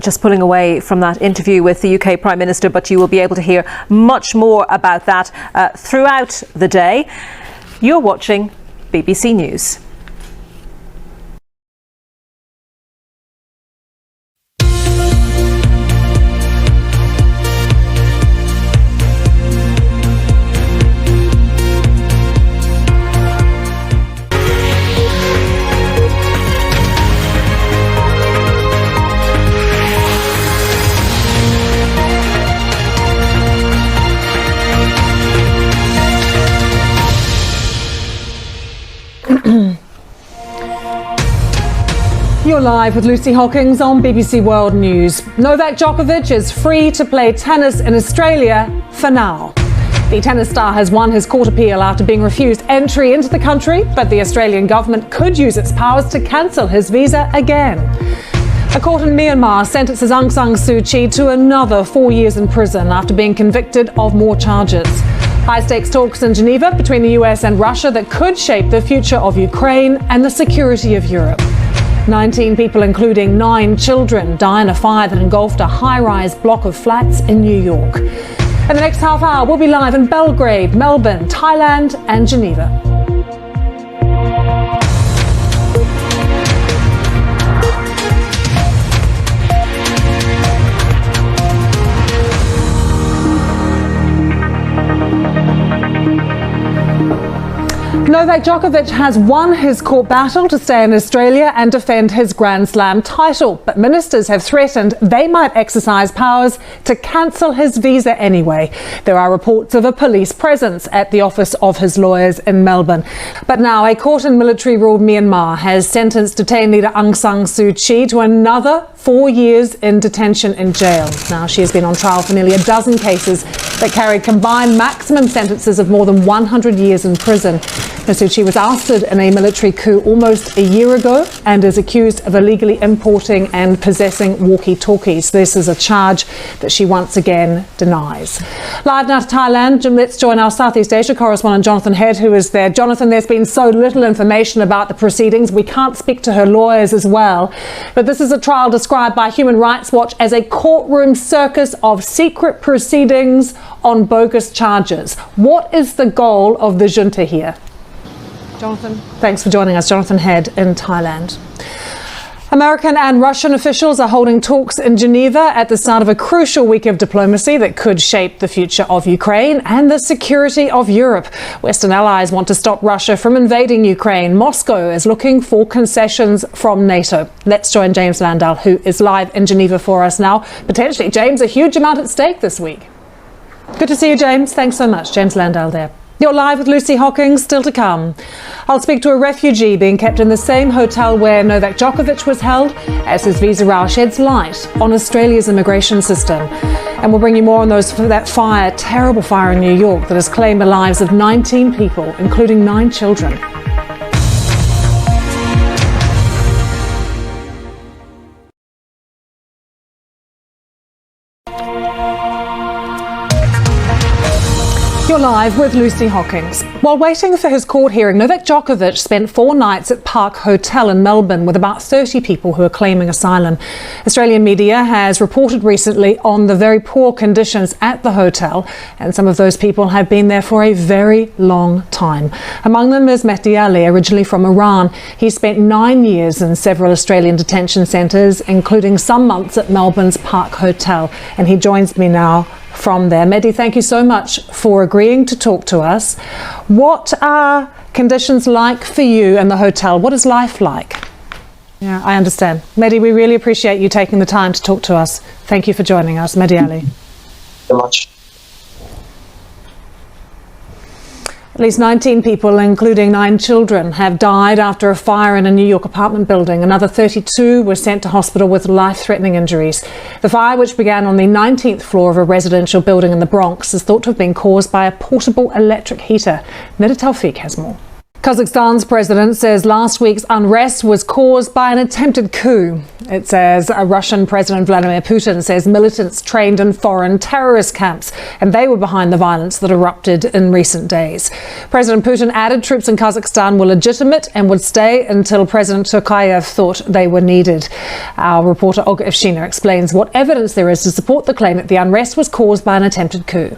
just pulling away from that interview with the UK Prime Minister, but you will be able to hear much more about that throughout the day. You're watching BBC News. You're live with Lucy Hockings on BBC World News. Novak Djokovic is free to play tennis in Australia for now. The tennis star has won his court appeal after being refused entry into the country, but the Australian government could use its powers to cancel his visa again. A court in Myanmar sentences Aung San Suu Kyi to another 4 years in prison after being convicted of more charges. High-stakes talks in Geneva between the US and Russia that could shape the future of Ukraine and the security of Europe. 19 people, including 9 children, die in a fire that engulfed a high-rise block of flats in New York. In the next half hour, we'll be live in Belgrade, Melbourne, Thailand and Geneva. Novak Djokovic has won his court battle to stay in Australia and defend his Grand Slam title, but ministers have threatened they might exercise powers to cancel his visa anyway. There are reports of a police presence at the office of his lawyers in Melbourne. But now a court in military-ruled Myanmar has sentenced detained leader Aung San Suu Kyi to another 4 years in detention in jail. Now, she has been on trial for nearly a dozen cases that carried combined maximum sentences of more than 100 years in prison. Suu Kyi was ousted in a military coup almost a year ago and is accused of illegally importing and possessing walkie-talkies. This is a charge that she once again denies. Live now to Thailand, let's join our Southeast Asia correspondent Jonathan Head, who is there. Jonathan, there's been so little information about the proceedings. We can't speak to her lawyers as well. But this is a trial described by Human Rights Watch as a courtroom circus of secret proceedings on bogus charges. What is the goal of the junta here? Jonathan, thanks for joining us. Jonathan Head in Thailand. American and Russian officials are holding talks in Geneva at the start of a crucial week of diplomacy that could shape the future of Ukraine and the security of Europe. Western allies want to stop Russia from invading Ukraine. Moscow is looking for concessions from NATO. Let's join James Landau, who is live in Geneva for us now. Potentially, James, a huge amount at stake this week. Good to see you, James. Thanks so much. James Landau there. You're live with Lucy Hockings, still to come. I'll speak to a refugee being kept in the same hotel where Novak Djokovic was held as his visa row sheds light on Australia's immigration system. And we'll bring you more on that fire, terrible fire in New York that has claimed the lives of 19 people, including 9 children. You're live with Lucy Hockings. While waiting for his court hearing, Novak Djokovic spent 4 nights at Park Hotel in Melbourne with about 30 people who are claiming asylum. Australian media has reported recently on the very poor conditions at the hotel, and some of those people have been there for a very long time. Among them is Mehdi Ali, originally from Iran. He spent 9 years in several Australian detention centres, including some months at Melbourne's Park Hotel, and he joins me now from there. Mehdi, thank you so much for agreeing to talk to us. What are conditions like for you in the hotel? What is life like? Yeah, I understand. Mehdi, we really appreciate you taking the time to talk to us. Thank you for joining us. Mehdi Ali. So much. At least 19 people, including 9 children, have died after a fire in a New York apartment building. Another 32 were sent to hospital with life-threatening injuries. The fire, which began on the 19th floor of a residential building in the Bronx, is thought to have been caused by a portable electric heater. Neda Tawfiq has more. Kazakhstan's president says last week's unrest was caused by an attempted coup. It says Russian President Vladimir Putin says militants trained in foreign terrorist camps and they were behind the violence that erupted in recent days. President Putin added troops in Kazakhstan were legitimate and would stay until President Tokayev thought they were needed. Our reporter Olga Evshina explains what evidence there is to support the claim that the unrest was caused by an attempted coup.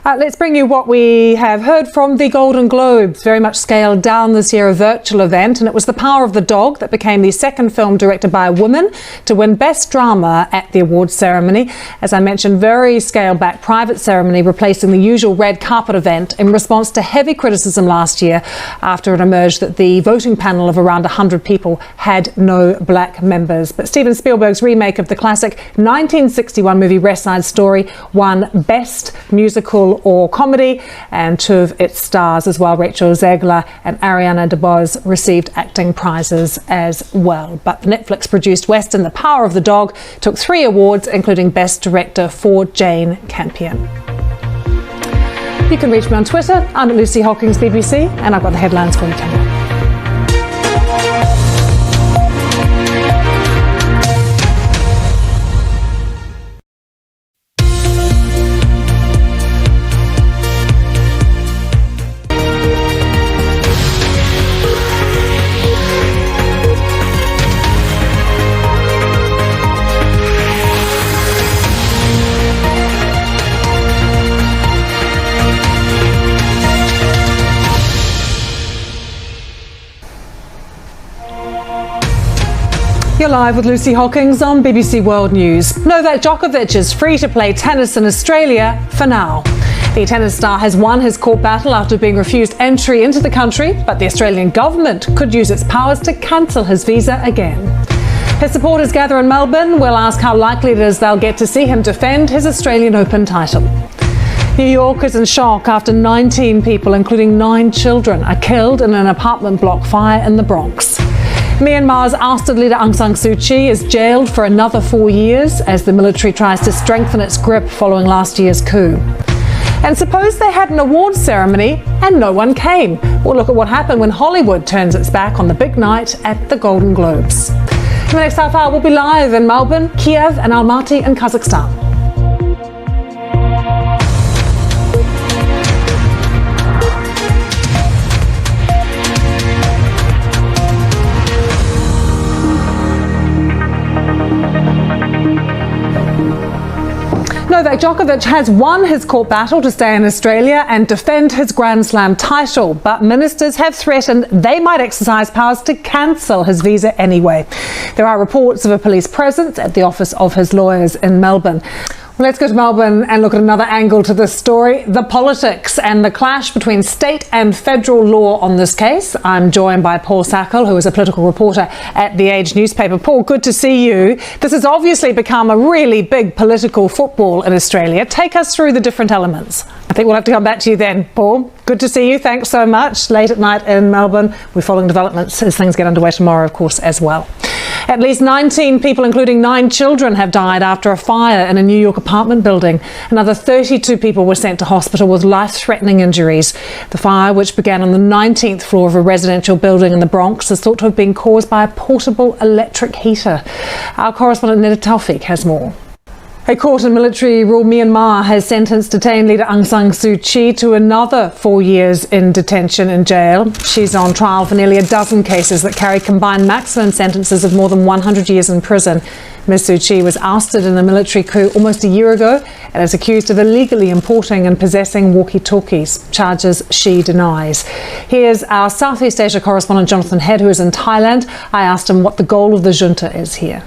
Let's bring you what we have heard from the Golden Globes. Very much scaled down this year, a virtual event, and it was The Power of the Dog that became the second film directed by a woman to win Best Drama at the awards ceremony. As I mentioned, very scaled back private ceremony replacing the usual red carpet event in response to heavy criticism last year after it emerged that the voting panel of around 100 people had no black members. But Steven Spielberg's remake of the classic 1961 movie West Side Story won Best Musical or Comedy, and two of its stars as well, Rachel Zegler and Ariana DeBose, received acting prizes as well. But the Netflix-produced Western The Power of the Dog took 3 awards, including Best Director for Jane Campion. You can reach me on Twitter. I'm at Lucy Hockings BBC, and I've got the headlines for you coming up. You're live with Lucy Hockings on BBC World News. Novak Djokovic is free to play tennis in Australia for now. The tennis star has won his court battle after being refused entry into the country, but the Australian government could use its powers to cancel his visa again. His supporters gather in Melbourne. We'll ask how likely it is they'll get to see him defend his Australian Open title. New York is in shock after 19 people, including 9 children, are killed in an apartment block fire in the Bronx. Myanmar's ousted leader Aung San Suu Kyi is jailed for another 4 years as the military tries to strengthen its grip following last year's coup. And suppose they had an awards ceremony and no one came. We'll look at what happened when Hollywood turns its back on the big night at the Golden Globes. In the next half hour, we'll be live in Melbourne, Kiev and Almaty in Kazakhstan. Novak Djokovic has won his court battle to stay in Australia and defend his Grand Slam title, but ministers have threatened they might exercise powers to cancel his visa anyway. There are reports of a police presence at the office of his lawyers in Melbourne. Well, let's go to Melbourne and look at another angle to this story, the politics and the clash between state and federal law on this case. I'm joined by Paul Sackle, who is a political reporter at The Age newspaper. Paul, good to see you. This has obviously become a really big political football in Australia. Take us through the different elements. I think we'll have to come back to you then, Paul. Good to see you. Thanks so much. Late at night in Melbourne. We're following developments as things get underway tomorrow, of course, as well. At least 19 people, including 9 children, have died after a fire in a New York apartment building. Another 32 people were sent to hospital with life-threatening injuries. The fire, which began on the 19th floor of a residential building in the Bronx, is thought to have been caused by a portable electric heater. Our correspondent Neda Taufik has more. A court in military-ruled Myanmar has sentenced detained leader Aung San Suu Kyi to another 4 years in detention in jail. She's on trial for nearly a dozen cases that carry combined maximum sentences of more than 100 years in prison. Ms Suu Kyi was ousted in a military coup almost a year ago and is accused of illegally importing and possessing walkie-talkies, charges she denies. Here's our Southeast Asia correspondent Jonathan Head, who is in Thailand. I asked him what the goal of the junta is here.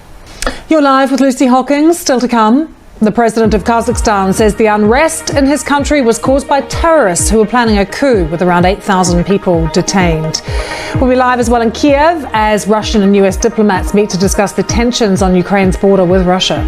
You're live with Lucy Hockings. Still to come. The president of Kazakhstan says the unrest in his country was caused by terrorists who were planning a coup with around 8,000 people detained. We'll be live as well in Kiev as Russian and US diplomats meet to discuss the tensions on Ukraine's border with Russia.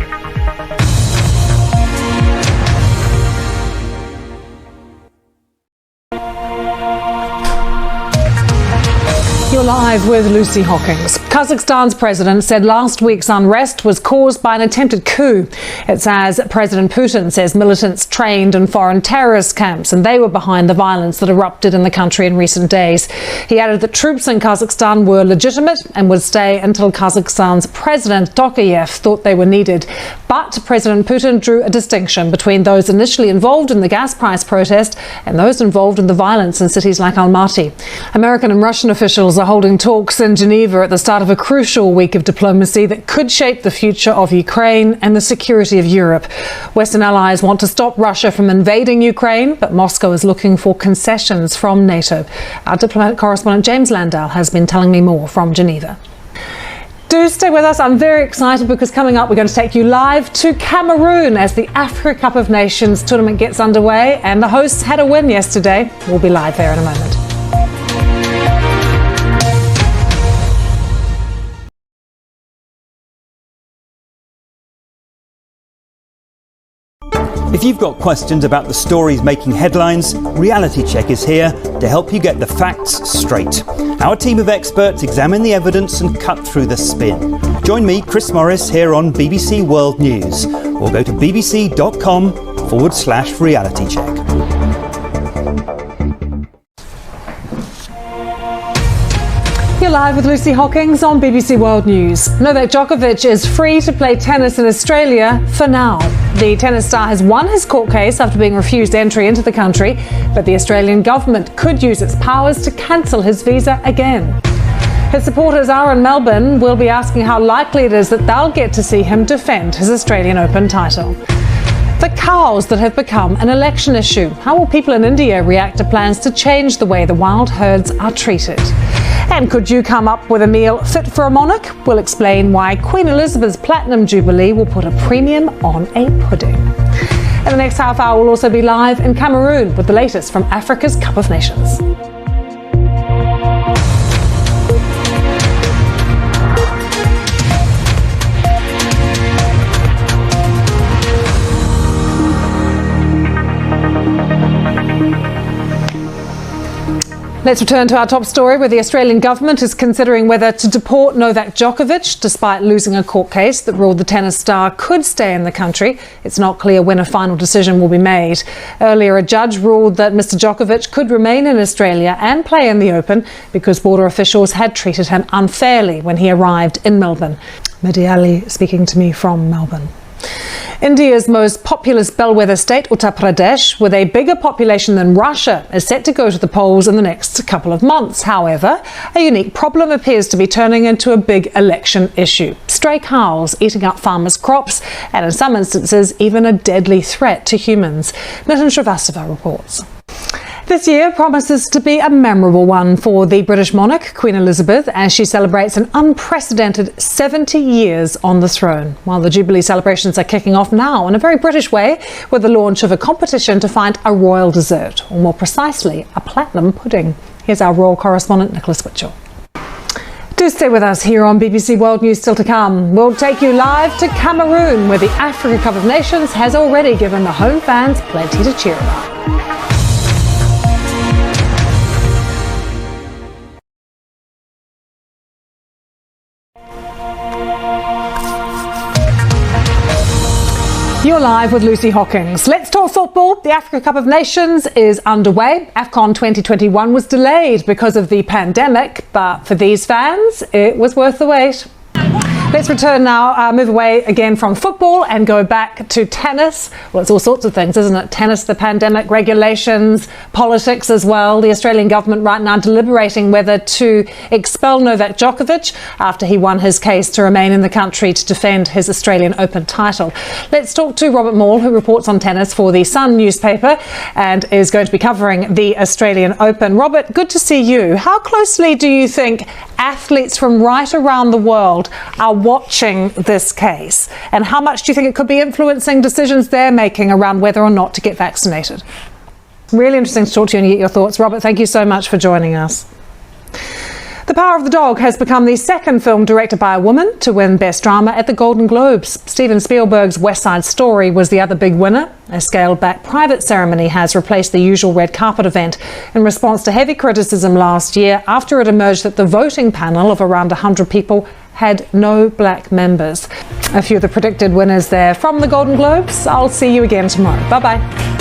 You're Live with Lucy Hockings. Kazakhstan's president said last week's unrest was caused by an attempted coup. It's as President Putin says militants trained in foreign terrorist camps and they were behind the violence that erupted in the country in recent days. He added that troops in Kazakhstan were legitimate and would stay until Kazakhstan's president Djokovic thought they were needed. But President Putin drew a distinction between those initially involved in the gas price protest and those involved in the violence in cities like Almaty. American and Russian officials are holding talks in Geneva at the start of a crucial week of diplomacy that could shape the future of Ukraine and the security of Europe. Western allies want to stop Russia from invading Ukraine, but Moscow is looking for concessions from NATO. Our diplomatic correspondent James Landau has been telling me more from Geneva. Do stay with us. I'm very excited because coming up we're going to take you live to Cameroon as the Africa Cup of Nations tournament gets underway, and the hosts had a win yesterday. We'll be live there in a moment. If you've got questions about the stories making headlines, Reality Check is here to help you get the facts straight. Our team of experts examine the evidence and cut through the spin. Join me, Chris Morris, here on BBC World News, or go to bbc.com/Reality Check. You're live with Lucy Hockings on BBC World News. Novak Djokovic is free to play tennis in Australia for now. The tennis star has won his court case after being refused entry into the country, but the Australian government could use its powers to cancel his visa again. His supporters are in Melbourne. We'll be asking how likely it is that they'll get to see him defend his Australian Open title. The cows that have become an election issue. How will people in India react to plans to change the way the wild herds are treated? And could you come up with a meal fit for a monarch? We'll explain why Queen Elizabeth's Platinum Jubilee will put a premium on a pudding. In the next half hour, we'll also be live in Cameroon with the latest from Africa's Cup of Nations. Let's return to our top story, where the Australian government is considering whether to deport Novak Djokovic, despite losing a court case that ruled the tennis star could stay in the country. It's not clear when a final decision will be made. Earlier, a judge ruled that Mr Djokovic could remain in Australia and play in the Open because border officials had treated him unfairly when he arrived in Melbourne. Mehdi Ali speaking to me from Melbourne. India's most populous bellwether state, Uttar Pradesh, with a bigger population than Russia, is set to go to the polls in the next couple of months. However, a unique problem appears to be turning into a big election issue. Stray cows eating up farmers' crops, and in some instances, even a deadly threat to humans. Nitin Srivastava reports. This year promises to be a memorable one for the British monarch, Queen Elizabeth, as she celebrates an unprecedented 70 years on the throne. While the Jubilee celebrations are kicking off now in a very British way with the launch of a competition to find a royal dessert, or more precisely, a platinum pudding. Here's our royal correspondent, Nicholas Witchell. Do stay with us here on BBC World News still to come. We'll take you live to Cameroon, where the Africa Cup of Nations has already given the home fans plenty to cheer about. You're live with Lucy Hockings. Let's talk football. The Africa Cup of Nations is underway. AFCON 2021 was delayed because of the pandemic, but for these fans, it was worth the wait. Let's return now, move away again from football and go back to tennis. Well, it's all sorts of things, isn't it? Tennis, the pandemic, regulations, politics as well. The Australian government right now deliberating whether to expel Novak Djokovic after he won his case to remain in the country to defend his Australian Open title. Let's talk to Robert Maul, who reports on tennis for the Sun newspaper and is going to be covering the Australian Open. Robert, good to see you. How closely do you think athletes from right around the world are watching this case, and how much do you think it could be influencing decisions they're making around whether or not to get vaccinated? Really interesting to talk to you and get your thoughts. Robert, thank you so much for joining us. The Power of the Dog has become the second film directed by a woman to win Best Drama at the Golden Globes. Steven Spielberg's West Side Story was the other big winner. A scaled-back private ceremony has replaced the usual red carpet event in response to heavy criticism last year after it emerged that the voting panel of around 100 people had no black members. A few of the predicted winners there from the Golden Globes. I'll see you again tomorrow. Bye-bye.